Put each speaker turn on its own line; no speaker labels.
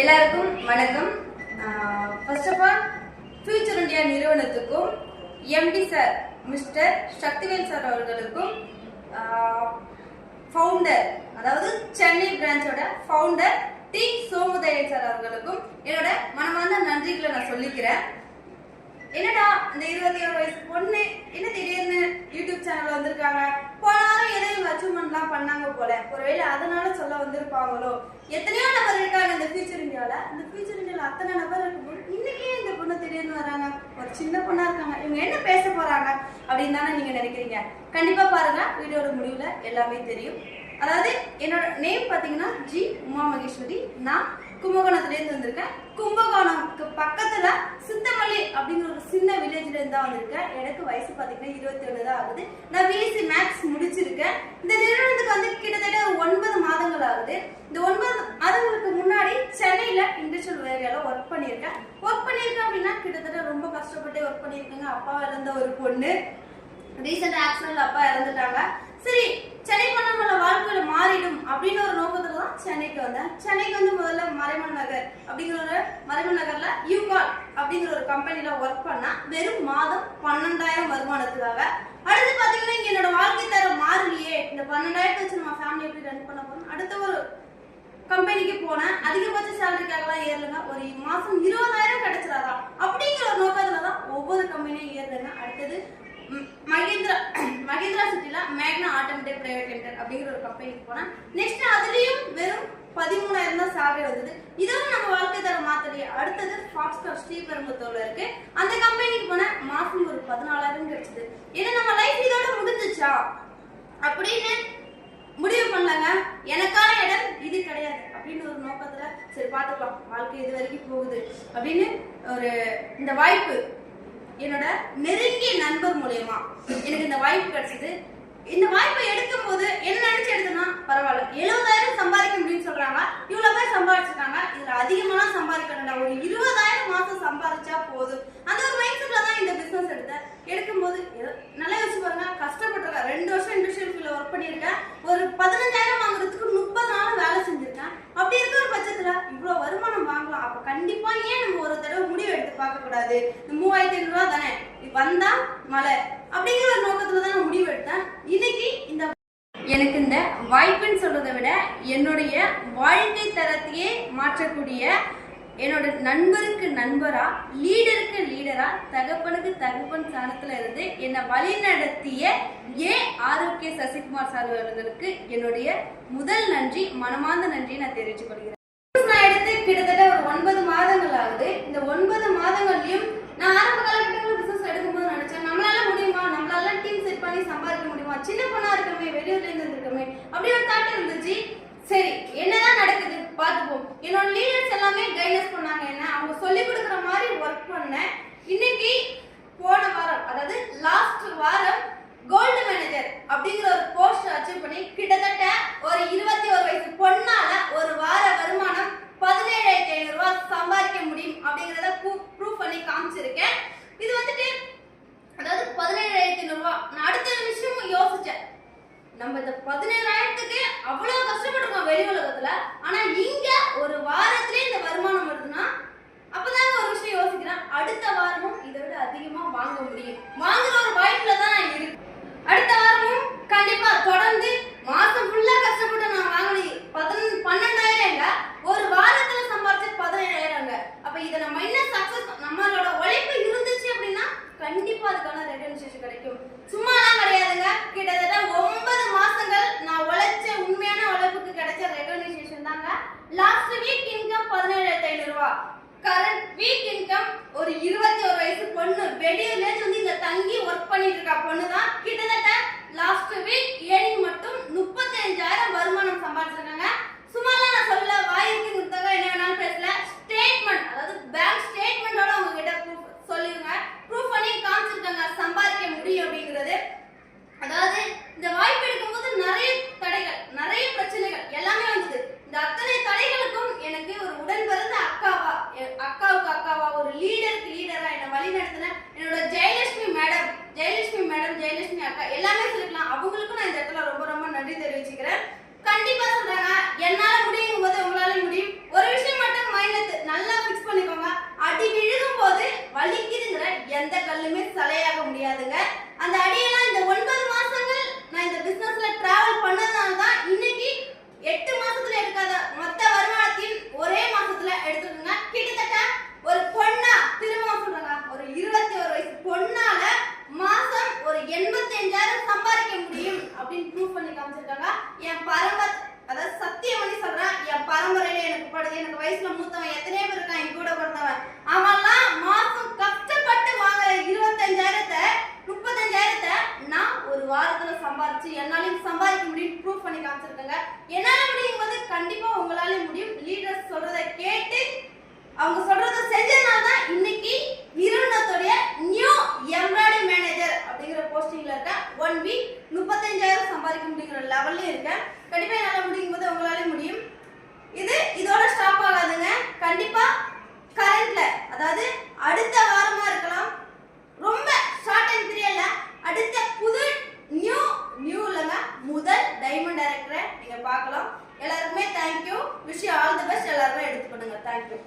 எல்லாருக்கும் வணக்கம். First of all future India நிறுவனத்துக்கும் MD sir mister Sakthivel sir அவர்களுக்கும் ஃபவுண்டர், அதாவது சென்னை பிரான்ச்சோட ஃபவுண்டர் டி சோமுதயன் சார் அவர்களுக்கும் என்னோட மனமார்ந்த நன்றிகளை நான் சொல்லிக்கிறேன். என்னடா இந்த 21 வயசு பொண்ணு என்ன திடீர்னு யூடியூப் சேனல்ல வந்திருக்காங்க, போனாலும் எதையும் அச்சீவ்மெண்ட்லாம் பண்ணாங்க போல, ஒருவேளை அதனால சொல்ல வந்திருப்பாங்களோ. எத்தனையோ நபர் இருக்காங்க இந்த ஃபியூச்சர் இந்தியாவில். இந்த ஃபியூச்சர் இந்தியாவில் அத்தனை நபர் இருக்கும்போது இன்னைக்கே இந்த பொண்ணு திடீர்னு வராங்க, ஒரு சின்ன பொண்ணா இருக்காங்க, இவங்க என்ன பேச போறாங்க அப்படின்னு தானே நீங்க நினைக்கிறீங்க. கண்டிப்பா பாருங்க, வீடியோட முடிவுல எல்லாமே தெரியும். அதாவது என்னோட நேம் பாத்தீங்கன்னா ஜி உமா மகேஸ்வரி. நான் கும்பகோணத்துலேருந்து வந்திருக்கேன். கும்பகோணம்க்கு பக்கத்துல சித்தமல்லி அப்படிங்கிற ஒரு சின்ன வில்லேஜ்ல இருந்து தான் வந்திருக்கேன். எனக்கு வயசு பாத்தீங்கன்னா 27 தான் ஆகுது. நான் பிஎஸ்சி மேக்ஸ் முடிச்சிருக்கேன். இந்த நிறுவனத்துக்கு வந்து கிட்டத்தட்ட ஒரு 9 மாதங்கள் ஆகுது. இந்த 9 மாதங்களுக்கு முன்னாடி சென்னையில இண்டஸ்ட்ரியல் ஏரியால ஒர்க் பண்ணியிருக்கேன் அப்படின்னா கிட்டத்தட்ட ரொம்ப கஷ்டப்பட்டு ஒர்க் பண்ணியிருக்கேங்க. அப்பா இறந்த ஒரு பொண்ணு, ரீசெண்ட் ஆக்சிடென்ட்ல அப்பா இறந்துட்டாங்க. சரி, சென்னை பண்ண வாழ்க்கையில மாறிடும் அப்படின்னு ஒரு நோக்கத்துல தான் சென்னைக்கு வந்தேன். சென்னைக்கு வந்து முதல்ல மறைமன் நகர் அப்படிங்கிற ஒரு மறைமன் நகர்ல யூகால் அப்படிங்கிற ஒரு கம்பெனில ஒர்க் பண்ணா வெறும் மாதம் 12,000 வருமானத்துக்காக. அடுத்து பாத்தீங்கன்னா இங்க என்னோட வாழ்க்கை தரம் மாறலையே, இந்த 12,000 வச்சு நம்ம ஃபேமிலி எப்படி ரன் பண்ண போறோம். அடுத்த ஒரு கம்பெனிக்கு போனேன். அதிகபட்ச சேலரிக்காகலாம் ஏறலுங்க, ஒரு மாசம் 20,000 கிடைச்சிடாதா அப்படிங்கிற ஒரு நோக்கத்துல தான் ஒவ்வொரு கம்பெனியும் ஏறுதுங்க. அடுத்தது மகேந்திரா சிட்டில மேக்னா ஆட்டோமேட்டிக் பிரைவேட் லிமிடெட் அப்படிங்கிற ஒரு கம்பெனிக்கு போனேன். நெக்ஸ்ட் அதுலயும் வெறும் 13,000 தான் சேலரி வந்தது. இதுவும் நம்ம வாழ்க்கை தரம் மாத்தலையே. அடுத்தது ஃபாக்ஸ்கார் ஸ்ரீபெரும்புத்தூர்ல இருக்கு, அந்த கம்பெனிக்கு போனேன். மாசம் ஒரு 14,000 கிடைச்சது. ஏன்னா நம்ம லைஃப் இதோட முடிஞ்சிச்சா அப்படின்னு முடிவு பண்ணலங்க. எனக்கான இடம் இது கிடையாது அப்படின்னு ஒரு நோக்கத்துல சரி பாத்துக்கலாம், வாழ்க்கை இது வரைக்கும் போகுது அப்படின்னு ஒரு இந்த வாய்ப்பு என்னோட நெருங்கிய நண்பர் மூலமா எனக்கு இந்த வாய்ப்பு கிடைச்சது. இந்த வாய்ப்பை எடுக்கும் போது என்ன நினைச்சு எடுத்தனா, பரவாயில்ல 70,000 சம்பாதிக்க முடியும்னு சொல்றாங்க, இவ்வளவு பேர் சம்பாதிச்சிருக்காங்க, இதுல அதிகமாலாம் சம்பாதிக்கணும்டா, ஒரு 20,000 மாசம் சம்பாதிச்சா போதும், அந்த ஒரு மைண்ட் செட்ல தான் இந்த பிசினஸ் எடுத்தேன். எடுக்கும்போது நல்லா யோசிச்சு பாருங்க, கஷ்டப்பட்டிருக்கேன். 2 வருஷம் இண்டஸ்ட்ரியல் ஃபீல்ட்ல ஒர்க் பண்ணியிருக்கேன். ஒரு 15,000 வாங்குறதுக்கு 30 நாள் வேலை செஞ்சிருக்கேன். அப்படி இருக்கிற ஒரு பட்சத்துல இவ்வளவு வருமானம் வாங்கலாம், அப்ப கண்டிப்பா ஏன் நம்ம ஒரு தடவை முடிவு எடுத்து பார்க்க கூடாது. 3,500 ரூபாய் தானே வந்தா மலை அப்படிங்கிற ஒரு நோக்கத்துல தான் நான் முடிவு எடுத்தேன். இன்னைக்கு இந்த எனக்கு இந்த வாய்ப்புன்னு சொல்றதை விட என்னுடைய வாழ்க்கை தரத்தையே மாற்றக்கூடிய, என்னோட நண்பருக்கு நண்பரா, லீடருக்கு லீடரா, தகப்பனுக்கு தகப்பன் ஸ்தானத்துல இருந்து என்னை வழி நடத்திய ஆரோக்கிய சசிகுமார் சார் அவர்களுக்கு என்னுடைய முதல் நன்றி, மனமார்ந்த நன்றியை நான் தெரிவித்துக் கொள்கிறேன். நான் எடுத்து கிட்டத்தட்ட ஒரு 9 மாதங்கள் ஆகுது. இந்த 9 மாதங்கள்லயும் நான் ஆரம்ப காலகட்டங்களில் பிசினஸ் எடுக்கும்போது நினைச்சேன், நம்மளால முடியுமா, நம்மளால டீம் செட் பண்ணி சம்பாதிக்க முடியுமா, சின்ன பொண்ணா இருக்கமே, வெளியூர்ல இருந்து இருக்கமே அப்படி ஒரு தாட் இருந்துச்சு. சரி, என்னதான் நடக்குது பார்த்துப்போம். என்னோட லீடர்ஸ் எல்லாமே கைடன்ஸ் பண்ணாங்க, என்ன அவங்க சொல்லி கொடுக்குற மாதிரி ஒர்க் பண்ணேன். இன்னைக்கு போன வாரம், அதாவது லாஸ்ட் வாரம் கோல்டு மேனேஜர் அப்படிங்கிற ஒரு போஸ்ட் அச்சீவ் பண்ணி கிட்டத்தட்ட ஒரு 21 வயசு பொண்ணால ஒரு வார வருமானம் 17,500 ரூபாய் சம்பாதிக்க முடியும் அப்படிங்கறத ப்ரூவ் பண்ணி காமிச்சிருக்கேன். இது வந்துட்டு அதாவது 17,500 ரூபாய். நான் அடுத்த விஷயமும் யோசிச்சேன், நம்ம இந்த 17,000க்கு அவ்வளவு கஷ்டப்பட்டிருக்கோம் வெளி உலகத்துல, ஆனா இங்க ஒரு வாரத்திலே இந்த வருமானம் வருதுன்னா அப்பதான் ஒரு விஷயம் யோசிக்கிறேன், அடுத்த வாரமும் இதை விட அதிகமா வாங்க முடியும், வாங்குற ஒரு வாய்ப்புல தான் நான் இருக்கு. அடுத்த வாரமும் கண்டிப்பா தொடர்ந்து மாசம் ஃபுல்லா கஷ்டப்பட்டு நான் வாங்கினது 12,000 ஒரு வாரத்துல சம்பாதிச்ச 17,000. அப்ப இதை நம்ம என்ன சக்சஸ், நம்மளோட உழைப்பு இருந்துச்சு அப்படின்னா கண்டிப்பா அதுக்கான ரெகக்னிஷன் கிடைக்கும். சும்மாலாம் கிடையாதுங்க. கிட்டத்தட்ட 9 மாசங்கள் நான் உழைச்ச உண்மையான உழைப்புக்கு கிடைச்ச ரெகக்னிஷன் தாங்க. லாஸ்ட் வீக் இன்கம் 17,500 ரூபாய். கரண்ட் வீக் இன்கம் ஒரு 21 வயசு பொண்ணு, வெளியூர்ல இருந்து இங்க தங்கி ஒர்க் பண்ணிட்டு இருக்கா பொண்ணு தான். கிட்டத்தட்ட லாஸ்ட் வீக் ஏர்னிங் மட்டும் 35,000 வருமானம் சம்பாதிச்சிருக்காங்க. சும்மாலாம் நான் சொல்ல, வாய்க்கு கொடுத்தாங்க என்ன வேணாலும் பேசல. ஸ்டேட்மெண்ட், அதாவது பேங்க் ஸ்டேட்மெண்டோட உங்ககிட்ட சொல்லுங்க, ப்ரூஃப் பண்ணி காமிச்சிருக்காங்க சம்பாதிக்க முடியும் அப்படிங்கிறது. அதாவது இந்த வாய்ப்பு எடுக்கும்போது நிறைய தடைகள், நிறைய பிரச்சனைகள் எல்லாமே வந்தது. இந்த அத்தனை தடைகளுக்கும் எனக்கு ஒரு உடன் பிறந்த அக்காவுக்கு அக்காவா, ஒரு லீடருக்கு லீடரா என்னை வழி நடத்தின என்னோட ஜெயலட்சுமி அக்கா எல்லாமே சொல்லிக்கலாம். அவங்களுக்கும் நான் இந்த இடத்துல ரொம்ப ரொம்ப நன்றி தெரிவிச்சுக்கிறேன். கண்டிப்பா சொல்றாங்க, என்னால முடியும் போது உங்களால முடியும். ஒரு விஷயம் மட்டும் மைண்ட் வயசுல மூத்தவன் எத்தனையோ பேர் இருக்கான் என் கூட பிறந்தவன். அவன்லாம் மாசம் கஷ்டப்பட்டு வாங்குற 25,000 35,000 நான் ஒரு வாரத்துல சம்பாதிச்சு என்னாலையும் சம்பாதிக்க முடியும் ப்ரூவ் பண்ணி காமிச்சிருக்கேங்க. என்னால முடியும் போது கண்டிப்பா உங்களால முடியும். லீடர்ஸ் சொல்றதை கேட்டு அவங்க சொல்றத செஞ்சதுனால தான் இன்னைக்கு நிறுவனத்துடைய நியூ எம்ப்ராய்டரி மேனேஜர் அப்படிங்கிற போஸ்டிங்ல இருக்க 1 வீக் 35,000 சம்பாதிக்க முடியுங்கிற லெவல்ல இருக்கேன். கண்டிப்பா என்னால முடியும் போது உங்களால முடியும். இதோட ஸ்டாப் ஆகாதுங்க. கண்டிப்பா கரண்ட்ல அதாவது அடுத்த வாரமா இருக்கலாம், ரொம்ப ஷார்ட் அண்ட் பீரியட்ல அடுத்த புது நியூலங்க முதல் டைமண்ட் டைரக்டரை நீங்க பார்க்கலாம். எல்லாருக்குமே thank you. Wish you all the best. எல்லாருமே எடுத்துக்கணுங்க. தேங்க்யூ.